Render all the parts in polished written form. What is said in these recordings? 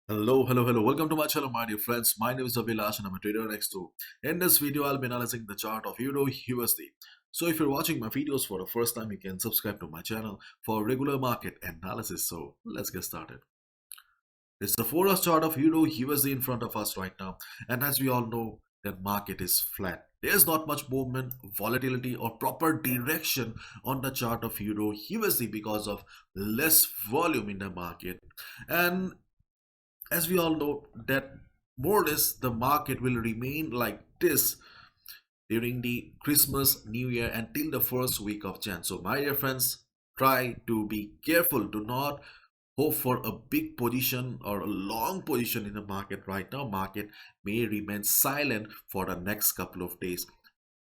Hello. Welcome to my channel, my dear friends. My name is Abhilash and I'm a trader next to. In this video, I'll be analyzing the chart of Euro USD. So if you're watching my videos for the first time, you can subscribe to my channel for regular market analysis. So let's get started. It's the 4-hour chart of Euro USD in front of us right now. And as we all know, the market is flat. There's not much movement, volatility or proper direction on the chart of Euro USD because of less volume in the market. And as we all know that more or less the market will remain like this during the Christmas, New Year until the first week of Jan. So my dear friends, try to be careful. Do not hope for a big position or a long position in the market right now. Market may remain silent for the next couple of days.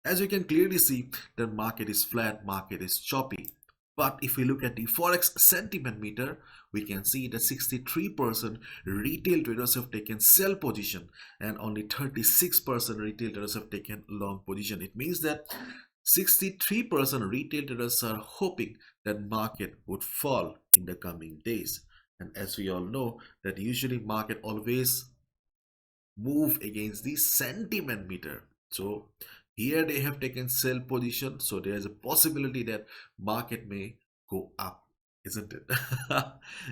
As you can clearly see, the market is flat, market is choppy. But if we look at the Forex sentiment meter, we can see that 63% retail traders have taken sell position and only 36% retail traders have taken long position. It means that 63% retail traders are hoping that market would fall in the coming days. And as we all know, that usually market always move against the sentiment meter. So here they have taken sell position, so there is a possibility that market may go up, isn't it?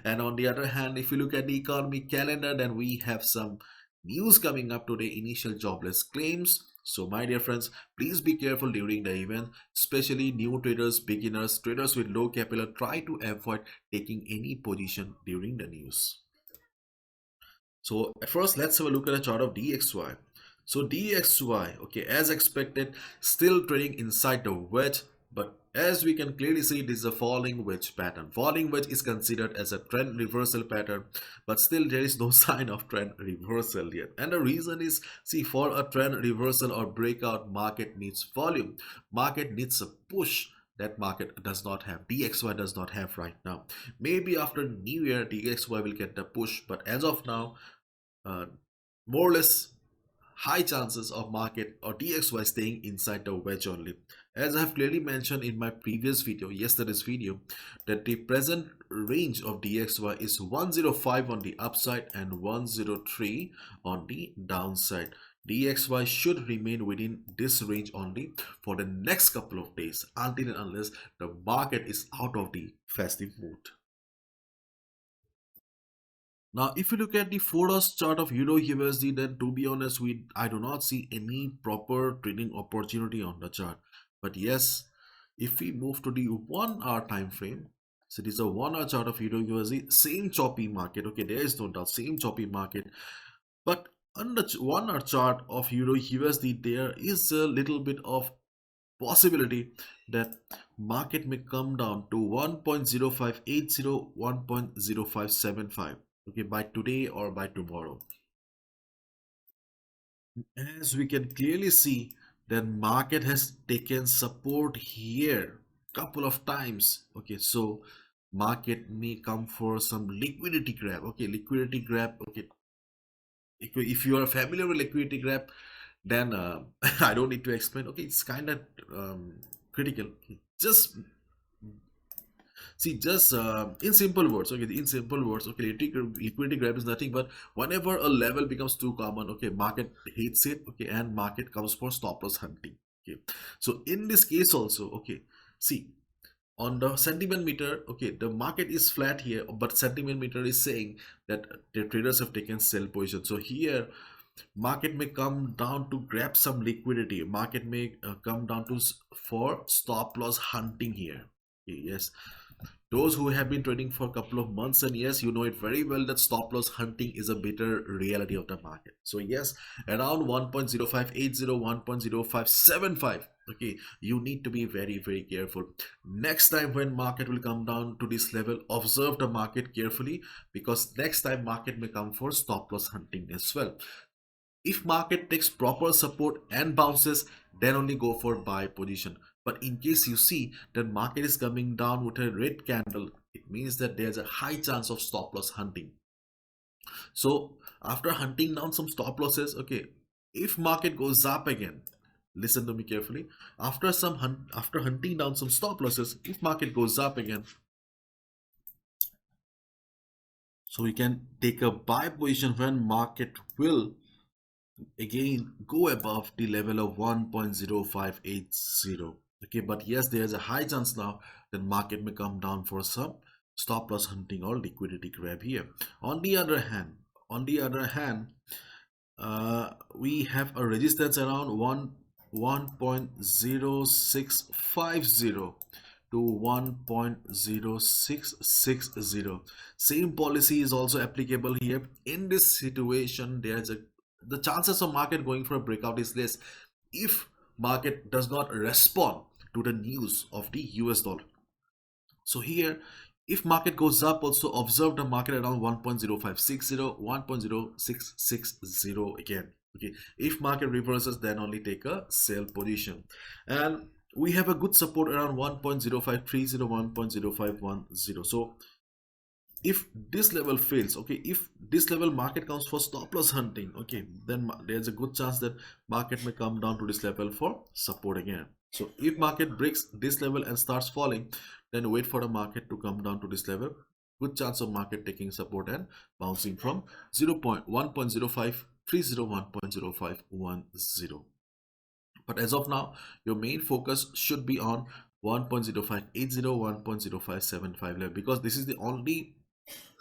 And on the other hand, if you look at the economy calendar, then we have some news coming up today, initial jobless claims. So my dear friends, please be careful during the event, especially new traders, beginners, traders with low capital. Try to avoid taking any position during the news. So at first, let's have a look at the chart of DXY. So DXY, okay, as expected, still trading inside the wedge, but as we can clearly see, this is a falling wedge pattern. Falling wedge is considered as a trend reversal pattern, but still there is no sign of trend reversal yet. And the reason is, see, for a trend reversal or breakout, market needs volume. Market needs a push that market does not have, DXY does not have right now. Maybe after New Year, DXY will get the push, but as of now, uh, more or less high chances of market or DXY staying inside the wedge only. As I have clearly mentioned in my previous video, yesterday's video, that the present range of DXY is 105 on the upside and 103 on the downside. DXY should remain within this range only for the next couple of days until and unless the market is out of the festive mood. Now, if you look at the 4-hour chart of Euro USD, then to be honest, I do not see any proper trading opportunity on the chart. But yes, if we move to the 1-hour time frame, so this is a 1-hour chart of Euro USD, same choppy market. Okay, there is no doubt, same choppy market. But on the 1-hour chart of Euro USD, there is a little bit of possibility that market may come down to 1.0580, 1.0575, okay, by today or by tomorrow. As we can clearly see, that market has taken support here couple of times. Okay, so market may come for some liquidity grab. Okay, liquidity grab. Okay, if you are familiar with liquidity grab, then I don't need to explain. Okay, it's kind of critical. Just see, just in simple words, okay, in simple words, okay, liquidity grab is nothing but whenever a level becomes too common, okay, market hates it, okay, and market comes for stop loss hunting. Okay, so in this case also, okay, see, on the sentiment meter, okay, the market is flat here, but sentiment meter is saying that the traders have taken sell position. So here market may come down to grab some liquidity, market may come down to for stop loss hunting here. Okay, yes, those who have been trading for a couple of months and yes, you know it very well that stop loss hunting is a bitter reality of the market. So yes, around 1.0580, 1.0575, okay, you need to be very careful. Next time when market will come down to this level, observe the market carefully, because next time market may come for stop loss hunting as well. If market takes proper support and bounces, then only go for buy position. But in case you see that market is coming down with a red candle, it means that there's a high chance of stop loss hunting. So after hunting down some stop losses, okay, if market goes up again, listen to me carefully. After hunting down some stop losses, if market goes up again, So we can take a buy position when market will again go above the level of 1.0580. Okay, but yes, there's a high chance now that market may come down for some stop loss hunting or liquidity grab here. On the other hand, on the other hand, we have a resistance around 1.0650 to 1.0660. Same policy is also applicable here. In this situation, there's a the chances of market going for a breakout is less if market does not respond to the news of the US dollar. So here, if market goes up, also observe the market around 1.0560, 1.0660 again. Okay, if market reverses, then only take a sell position. And we have a good support around 1.0530, 1.0510. So if this level fails, okay, if this level market comes for stop loss hunting, okay, then there's a good chance that market may come down to this level for support again. So if market breaks this level and starts falling, then wait for the market to come down to this level. Good chance of market taking support and bouncing from 1.0530, 1.0510. But as of now, your main focus should be on 1.0580, 1.0575 level, because this is the only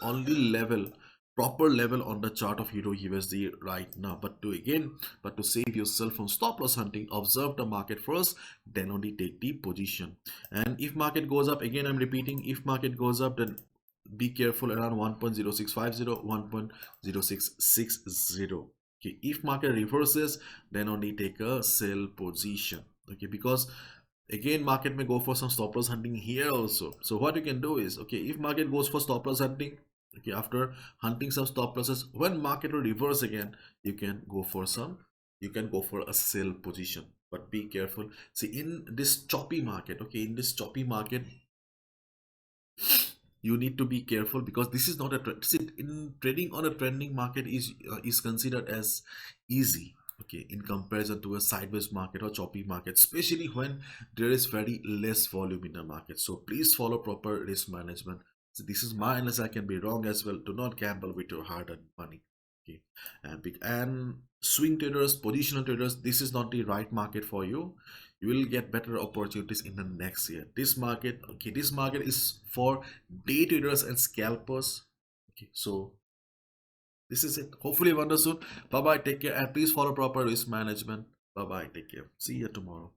level, proper level on the chart of Euro USD right now. But to save yourself from stop loss hunting, observe the market first, then only take the position. And if market goes up, again I'm repeating, if market goes up, then be careful around 1.0650, 1.0660. Okay, if market reverses, then only take a sell position. Okay, because again market may go for some stop loss hunting here also. So what you can do is, okay, if market goes for stop loss hunting, okay, after hunting some stop losses, when market will reverse again, you can go for a sell position. But be careful. See, in this choppy market, okay, in this choppy market, you need to be careful, because this is not a see, in trading on a trending market is considered as easy, okay, in comparison to a sideways market or choppy market, especially when there is very less volume in the market. So please follow proper risk management. So this is my analysis, I can be wrong as well. Do not gamble with your hard-earned money. Okay, and swing traders, positional traders, this is not the right market for you. You will get better opportunities in the next year. This market, okay, this market is for day traders and scalpers. Okay, so this is it. Hopefully you've understood. Bye bye, take care, and please follow proper risk management. Bye bye, take care, see you tomorrow.